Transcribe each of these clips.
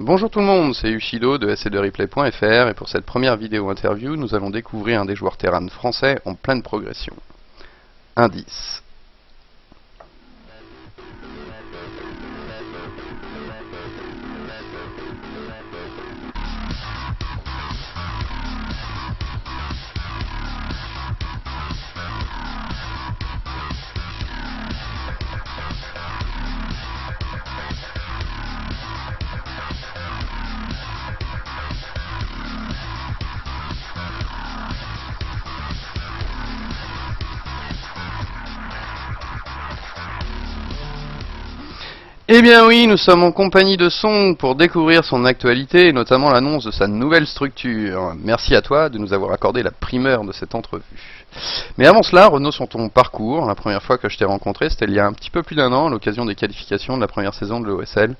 Bonjour tout le monde, c'est Ushido de SC2Replay.fr et pour cette première vidéo interview, nous allons découvrir un des joueurs Terran français en pleine progression. Indice. Eh bien oui, nous sommes en compagnie de Song pour découvrir son actualité et notamment l'annonce de sa nouvelle structure. Merci à toi de nous avoir accordé la primeur de cette entrevue. Mais avant cela, revenons sur ton parcours. La première fois que je t'ai rencontré, c'était il y a un petit peu plus d'un an, à l'occasion des qualifications de la première saison de l'OSL,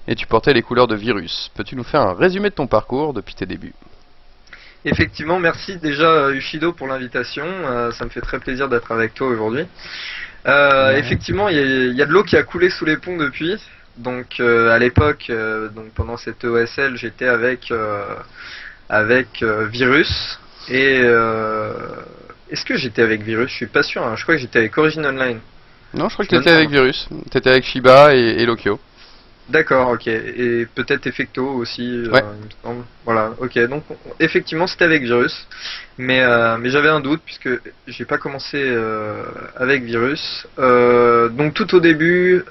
et tu portais les couleurs de Virus. Peux-tu nous faire un résumé de ton parcours depuis tes débuts ? Effectivement, merci déjà Ushido pour l'invitation, ça me fait très plaisir d'être avec toi aujourd'hui. Effectivement, il y a de l'eau qui a coulé sous les ponts depuis. Donc à l'époque, donc pendant cette ESL, j'étais avec Virus. Et est-ce que j'étais avec Virus? Je suis pas sûr. Hein. Je crois que j'étais avec Origin Online. Non, je crois que tu étais avec Virus. Tu étais avec Shiba et Lokyo. D'accord, ok. Et peut-être Effecto aussi, ouais. Il me semble. Voilà, ok. Donc effectivement, c'était avec Virus, mais j'avais un doute puisque j'ai pas commencé avec Virus. Donc tout au début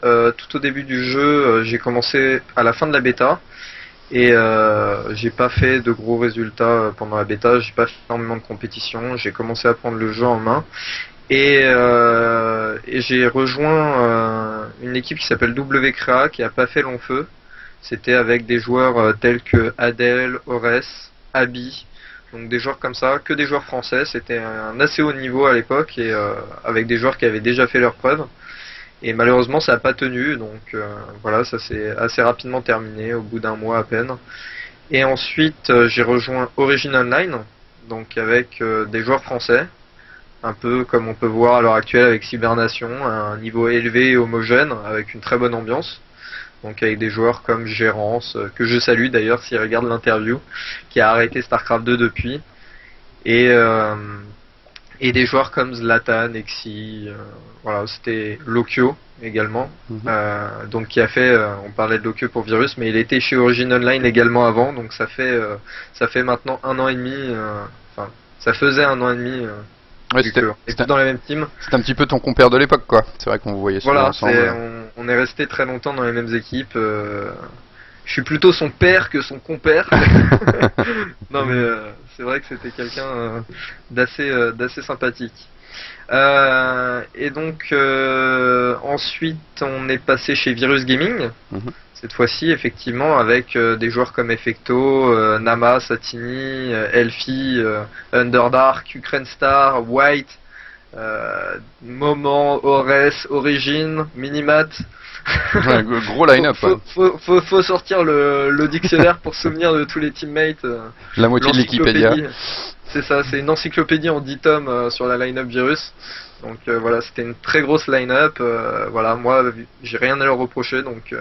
du jeu, j'ai commencé à la fin de la bêta et j'ai pas fait de gros résultats pendant la bêta. J'ai pas fait énormément de compétition. J'ai commencé à prendre le jeu en main. Et j'ai rejoint une équipe qui s'appelle WCRA qui a pas fait long feu. C'était avec des joueurs tels que Adel, Ores, Abi, donc des joueurs comme ça, que des joueurs français. C'était un assez haut niveau à l'époque et avec des joueurs qui avaient déjà fait leurs preuves. Et malheureusement ça n'a pas tenu, donc voilà, ça s'est assez rapidement terminé au bout d'un mois à peine. Et ensuite j'ai rejoint Origin Online, donc avec des joueurs français. Un peu comme on peut voir à l'heure actuelle avec Cybernation, un niveau élevé et homogène, avec une très bonne ambiance. Donc avec des joueurs comme Gérance, que je salue d'ailleurs s'il regarde l'interview, qui a arrêté StarCraft 2 depuis. Et des joueurs comme Zlatan, Exi, voilà, c'était Lokyo également. Donc qui a fait, on parlait de Lokyo pour Virus, mais il était chez Origin Online également avant, donc ça fait maintenant 1 an et demi, enfin ça faisait 1 an et demi. Ouais, c'était dans la même team. C'était un petit peu ton compère de l'époque, quoi. C'est vrai qu'on vous voyait souvent ensemble. Voilà, on est resté très longtemps dans les mêmes équipes. Je suis plutôt son père que son compère. Non mais c'est vrai que c'était quelqu'un d'assez sympathique. Et donc ensuite on est passé chez Virus Gaming. Cette fois-ci, effectivement, avec des joueurs comme Effecto, Nama, Satini, Elfie, Underdark, Ukraine Star, White, Moment, Ores, Origin, Minimat. Ouais, gros line-up. Faut sortir le dictionnaire pour se souvenir de tous les teammates. La moitié de Wikipédia. C'est ça, c'est une encyclopédie en 10 tomes sur la line-up Virus. Donc voilà, c'était une très grosse line-up. Voilà, moi, j'ai rien à leur reprocher, donc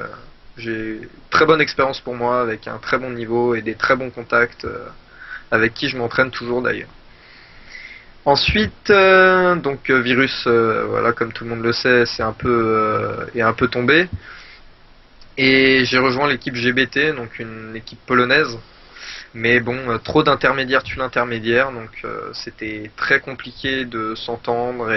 j'ai très bonne expérience pour moi, avec un très bon niveau et des très bons contacts, avec qui je m'entraîne toujours d'ailleurs. Ensuite, donc Virus, voilà, comme tout le monde le sait, est un peu tombé. Et j'ai rejoint l'équipe GBT, donc une équipe polonaise. Mais bon, trop d'intermédiaires tuent l'intermédiaire, donc c'était très compliqué de s'entendre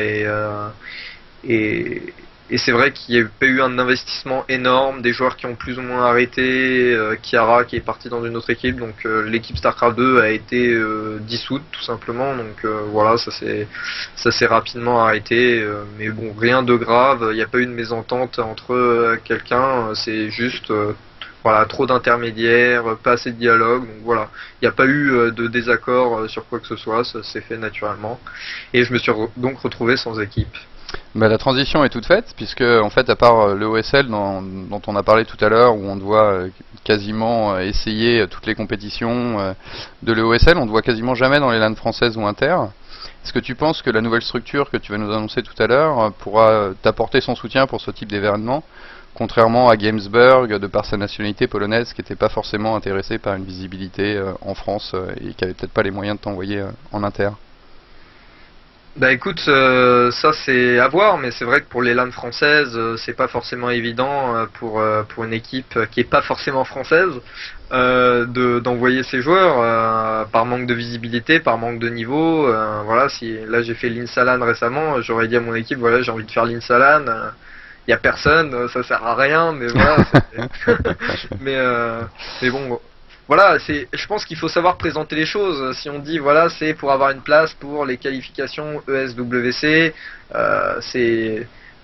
et c'est vrai qu'il y a pas eu un investissement énorme, des joueurs qui ont plus ou moins arrêté, Kiara qui est parti dans une autre équipe, donc l'équipe StarCraft 2 a été dissoute tout simplement, donc voilà, ça s'est rapidement arrêté, mais bon, rien de grave, il n'y a pas eu de mésentente entre quelqu'un, c'est juste voilà, trop d'intermédiaires, pas assez de dialogue, donc voilà, il n'y a pas eu de désaccord sur quoi que ce soit, ça s'est fait naturellement, et je me suis donc retrouvé sans équipe. Bah, la transition est toute faite, puisque en fait, à part le OSL dont on a parlé tout à l'heure, où on te voit quasiment essayer toutes les compétitions de l'EOSL, on te voit quasiment jamais dans les LAN françaises ou inter. Est-ce que tu penses que la nouvelle structure que tu vas nous annoncer tout à l'heure pourra t'apporter son soutien pour ce type d'événement, Contrairement à Gamesburg, de par sa nationalité polonaise, qui n'était pas forcément intéressé par une visibilité en France et qui avait peut-être pas les moyens de t'envoyer en inter. Bah écoute, ça c'est à voir, mais c'est vrai que pour les LAN françaises, c'est pas forcément évident pour une équipe qui est pas forcément française d'envoyer ses joueurs par manque de visibilité, par manque de niveau. Voilà, si là j'ai fait l'Insalan récemment, j'aurais dit à mon équipe voilà j'ai envie de faire l'Insalan. Il y a personne, ça sert à rien, mais voilà. Mais bon. Voilà, je pense qu'il faut savoir présenter les choses. Si on dit voilà, c'est pour avoir une place pour les qualifications ESWC,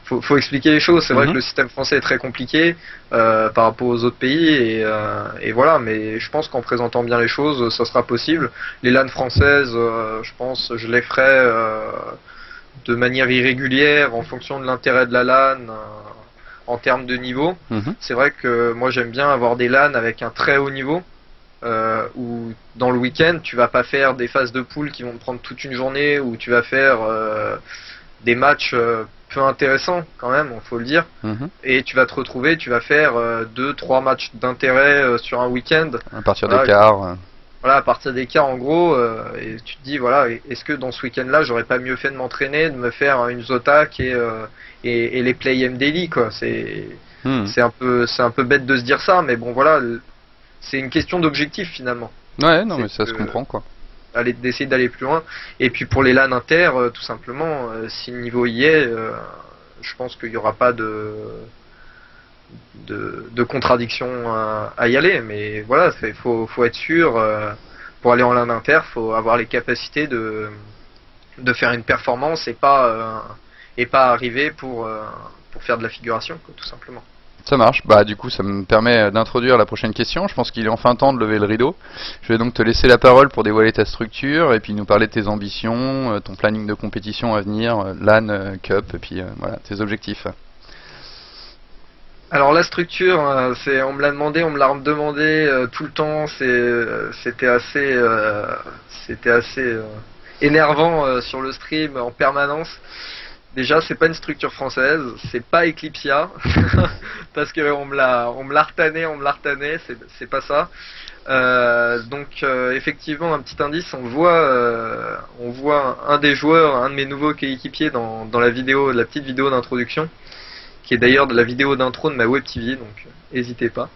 faut expliquer les choses. C'est vrai que le système français est très compliqué par rapport aux autres pays et voilà. Mais je pense qu'en présentant bien les choses, ça sera possible. Les LAN françaises, je pense, je les ferai de manière irrégulière en fonction de l'intérêt de la LAN. En termes de niveau, c'est vrai que moi j'aime bien avoir des LAN avec un très haut niveau. Où dans le week-end tu vas pas faire des phases de poule qui vont te prendre toute une journée, où tu vas faire des matchs peu intéressants quand même, faut le dire, et tu vas te retrouver, tu vas faire 2-3 matchs d'intérêt sur un week-end à partir des quarts. Voilà, à partir des quarts en gros, et tu te dis voilà, est-ce que dans ce week-end-là j'aurais pas mieux fait de m'entraîner, de me faire une Zotac et les Play M Daily quoi. C'est un peu bête de se dire ça, mais bon voilà. C'est une question d'objectif finalement. Ouais, non, mais ça se comprend quoi. D'essayer d'aller plus loin. Et puis pour les LAN inter, tout simplement, si le niveau y est, je pense qu'il n'y aura pas de contradiction à y aller. Mais voilà, faut être sûr, pour aller en LAN inter, faut avoir les capacités de faire une performance et pas arriver pour faire de la figuration, quoi, tout simplement. Ça marche, bah du coup ça me permet d'introduire la prochaine question. Je pense qu'il est enfin temps de lever le rideau. Je vais donc te laisser la parole pour dévoiler ta structure et puis nous parler de tes ambitions, ton planning de compétition à venir, LAN, Cup, et puis voilà, tes objectifs. Alors la structure, on me l'a demandé, on me l'a redemandé tout le temps, c'était assez énervant sur le stream en permanence. Déjà, c'est pas une structure française, c'est pas Eclipsia, parce que on me l'a retané, c'est pas ça. Donc effectivement, un petit indice, on voit un des joueurs, un de mes nouveaux coéquipiers dans la vidéo, la petite vidéo d'introduction, qui est d'ailleurs de la vidéo d'intro de ma web TV, donc n'hésitez pas.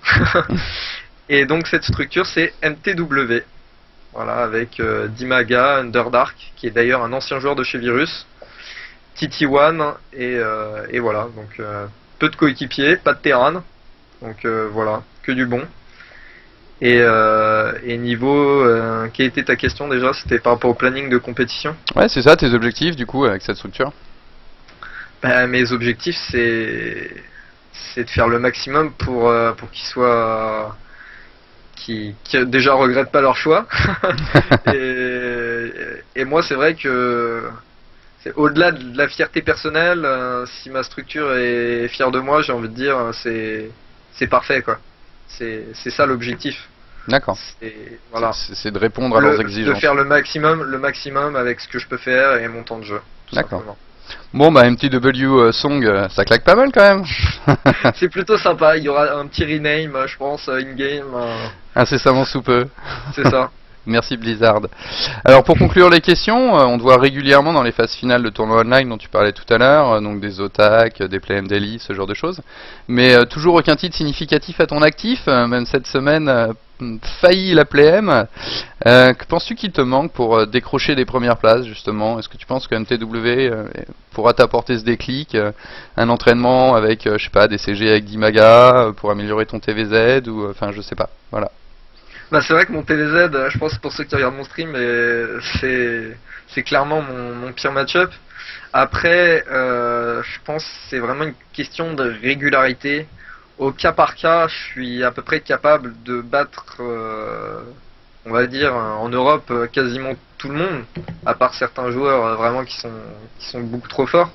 Et donc cette structure, c'est MTW, voilà, avec Dimaga, Underdark, qui est d'ailleurs un ancien joueur de chez Virus. TT1 et voilà, donc peu de coéquipiers, pas de terrain, donc voilà, que du bon. Et niveau, quelle était ta question déjà? C'était par rapport au planning de compétition? Ouais, c'est ça, tes objectifs du coup avec cette structure? Bah, mes objectifs c'est de faire le maximum pour qu'ils soient qui déjà regrettent pas leur choix. et moi c'est vrai que au-delà de la fierté personnelle, si ma structure est fière de moi, j'ai envie de dire, c'est parfait quoi. C'est ça l'objectif. D'accord. Voilà. C'est de répondre à leurs exigences. De faire le maximum avec ce que je peux faire et mon temps de jeu. D'accord. Bon bah MTW Song, ça claque pas mal quand même. C'est plutôt sympa. Il y aura un petit rename, je pense, in-game. Incessamment sous peu. C'est ça. Merci Blizzard. Alors pour conclure les questions, on te voit régulièrement dans les phases finales de tournois online dont tu parlais tout à l'heure, donc des Zotac, des Play M Daily, ce genre de choses. Mais toujours aucun titre significatif à ton actif, même cette semaine failli la Play M. Que penses-tu qu'il te manque pour décrocher des premières places justement? Est-ce que tu penses que MTW pourra t'apporter ce déclic, un entraînement avec, je sais pas, des CG avec Dimaga pour améliorer ton TVZ ou enfin je sais pas, voilà. Bah c'est vrai que mon TVZ, je pense pour ceux qui regardent mon stream, c'est clairement mon pire match-up. Après, je pense que c'est vraiment une question de régularité. Au cas par cas, je suis à peu près capable de battre, on va dire, en Europe, quasiment tout le monde, à part certains joueurs vraiment qui sont beaucoup trop forts.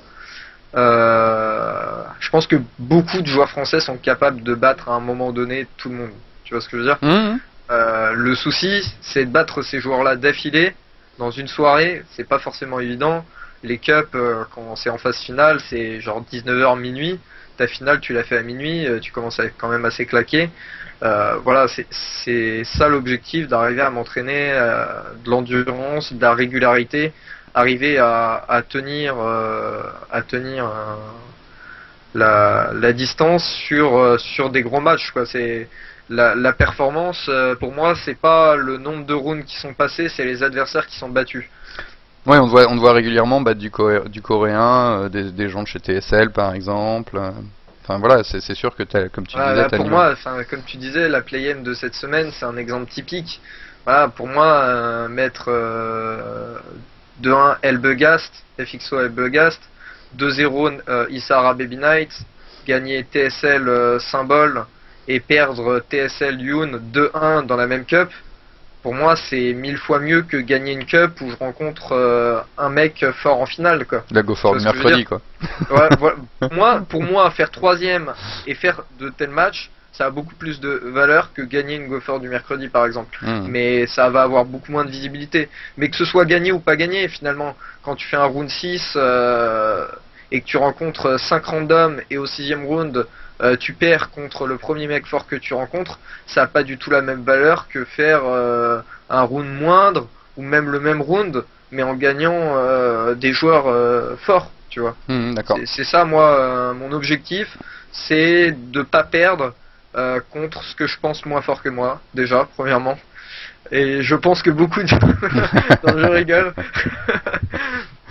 Je pense que beaucoup de joueurs français sont capables de battre à un moment donné tout le monde. Tu vois ce que je veux dire? Le souci, c'est de battre ces joueurs-là d'affilée dans une soirée. C'est pas forcément évident. Les cups, quand c'est en phase finale, c'est genre 19h minuit. ta finale, tu l'as fait à minuit, tu commences à être quand même assez claqué. Voilà, c'est ça l'objectif, d'arriver à m'entraîner de l'endurance, de la régularité, arriver à tenir, la distance sur des gros matchs, quoi. C'est la performance, pour moi, c'est pas le nombre de rounds qui sont passés, c'est les adversaires qui sont battus. Ouais, on te voit régulièrement battre du coréen, des gens de chez TSL par exemple. Enfin voilà, c'est sûr que comme tu disais, Pour moi, comme tu disais, la play-in de cette semaine, c'est un exemple typique. Voilà, pour moi, mettre 2-1 Elbegast, FXO Elbegast, 2-0 Isara Baby Knight, gagner TSL Symbol et perdre TSL Yoon 2-1 dans la même cup. Pour moi, c'est 1000 fois mieux que gagner une cup où je rencontre un mec fort en finale, quoi. La go fort du mercredi, quoi. Ouais, voilà. Pour moi, faire troisième et faire de tels matchs, ça a beaucoup plus de valeur que gagner une go fort du mercredi, par exemple. Mais ça va avoir beaucoup moins de visibilité. Mais que ce soit gagné ou pas gagné, finalement, quand tu fais un round 6 et que tu rencontres 5 randoms et au 6ème round, tu perds contre le premier mec fort que tu rencontres, ça n'a pas du tout la même valeur que faire un round moindre ou même le même round mais en gagnant des joueurs forts, tu vois. D'accord. C'est ça, moi, mon objectif, c'est de pas perdre contre ce que je pense moins fort que moi, déjà, premièrement. Et je pense que beaucoup de... non, je rigole.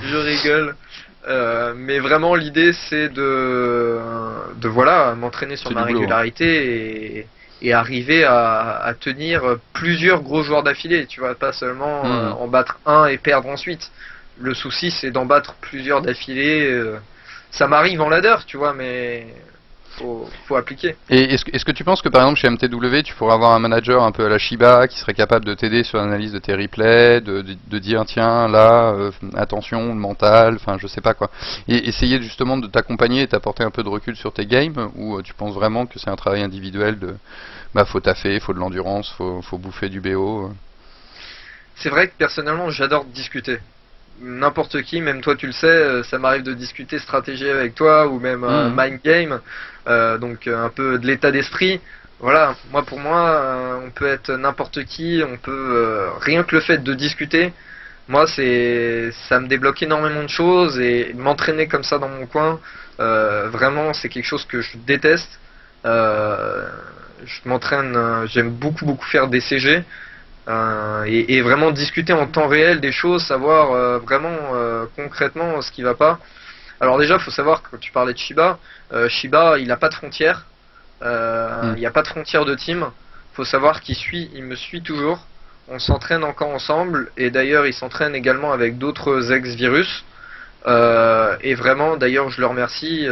Je rigole. Mais vraiment l'idée c'est de voilà, m'entraîner sur ma régularité et arriver à tenir plusieurs gros joueurs d'affilée, tu vois, pas seulement en battre un et perdre ensuite. Le souci c'est d'en battre plusieurs d'affilée. Ça m'arrive en ladder, tu vois, mais faut appliquer. Et est-ce que tu penses que par exemple chez MTW tu pourrais avoir un manager un peu à la Shiba qui serait capable de t'aider sur l'analyse de tes replays, de dire tiens là attention le mental, enfin je sais pas quoi, et essayer justement de t'accompagner et t'apporter un peu de recul sur tes games, ou tu penses vraiment que c'est un travail individuel de faut taffer, faut de l'endurance, faut bouffer du BO. C'est vrai que personnellement j'adore discuter. N'importe qui, même toi tu le sais, ça m'arrive de discuter stratégie avec toi ou même mind game, donc un peu de l'état d'esprit. Voilà, pour moi, on peut être n'importe qui, on peut rien que le fait de discuter, moi ça me débloque énormément de choses, et m'entraîner comme ça dans mon coin, vraiment c'est quelque chose que je déteste. Je m'entraîne, j'aime beaucoup faire des CG. Et vraiment discuter en temps réel des choses, savoir vraiment concrètement ce qui va pas. Alors déjà, il faut savoir que quand tu parlais de Shiba, Shiba il n'a pas de frontières, il n'y a pas de frontières de team. Il faut savoir il me suit toujours. On s'entraîne encore ensemble, et d'ailleurs il s'entraîne également avec d'autres ex-virus. Et vraiment, d'ailleurs je le remercie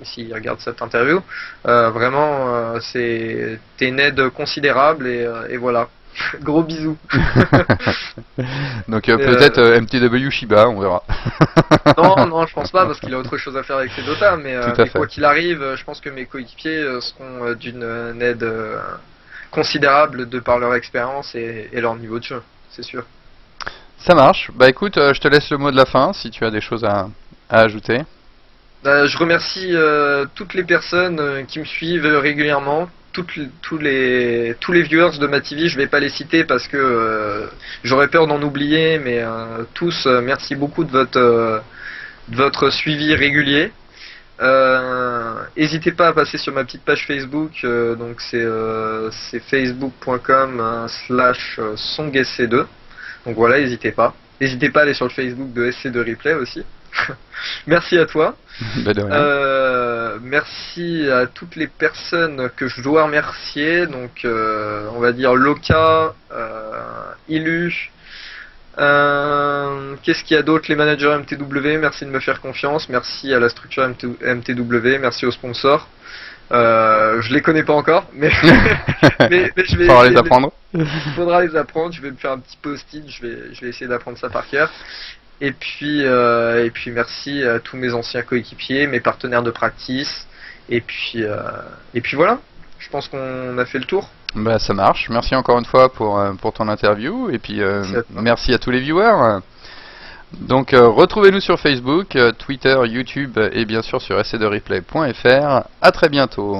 s'il regarde cette interview. Vraiment, t'es une aide considérable, et voilà. Gros bisous. Donc peut-être MTW Shiba, on verra. non, je pense pas, parce qu'il a autre chose à faire avec ses Dota, mais quoi qu'il arrive, je pense que mes coéquipiers seront d'une aide considérable de par leur expérience et leur niveau de jeu, c'est sûr. Ça marche. Bah écoute, je te laisse le mot de la fin si tu as des choses à ajouter. Je remercie toutes les personnes qui me suivent régulièrement. Tous les viewers de ma TV, je vais pas les citer parce que j'aurais peur d'en oublier, mais tous, merci beaucoup de votre suivi régulier. N'hésitez pas à passer sur ma petite page Facebook, donc c'est facebook.com/songsc2. Donc voilà, n'hésitez pas. N'hésitez pas à aller sur le Facebook de SC2 Replay aussi. Merci à toi. Bah de rien. Merci à toutes les personnes que je dois remercier. Donc on va dire Loka, Ilu. Qu'est-ce qu'il y a d'autre? Les managers MTW, merci de me faire confiance. Merci à la structure MTW. Merci aux sponsors. Je les connais pas encore, mais je vais. Faudra les apprendre. Faudra les apprendre. Je vais me faire un petit post-it. Je vais essayer d'apprendre ça par cœur. Et puis merci à tous mes anciens coéquipiers, mes partenaires de practice. Et puis voilà. Je pense qu'on a fait le tour. Bah ça marche. Merci encore une fois pour ton interview. Et puis merci à tous les viewers. Donc retrouvez-nous sur Facebook, Twitter, YouTube et bien sûr sur sc2replay.fr. À très bientôt.